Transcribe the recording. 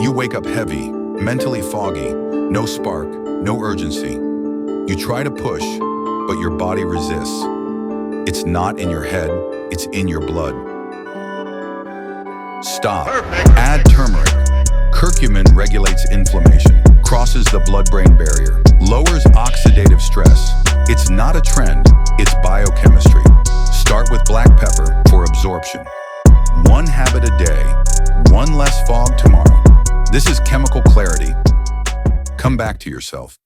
You wake up heavy, mentally foggy, no spark, no urgency. You try to push, but your body resists. It's not in your head, it's in your blood. Stop. Perfect. Add turmeric. Curcumin regulates inflammation, crosses the blood-brain barrier, lowers oxidative stress. It's not a trend, it's biochemistry. Start with black pepper for absorption. One habit a day, one less fog tomorrow. This is chemical clarity. Come back to yourself.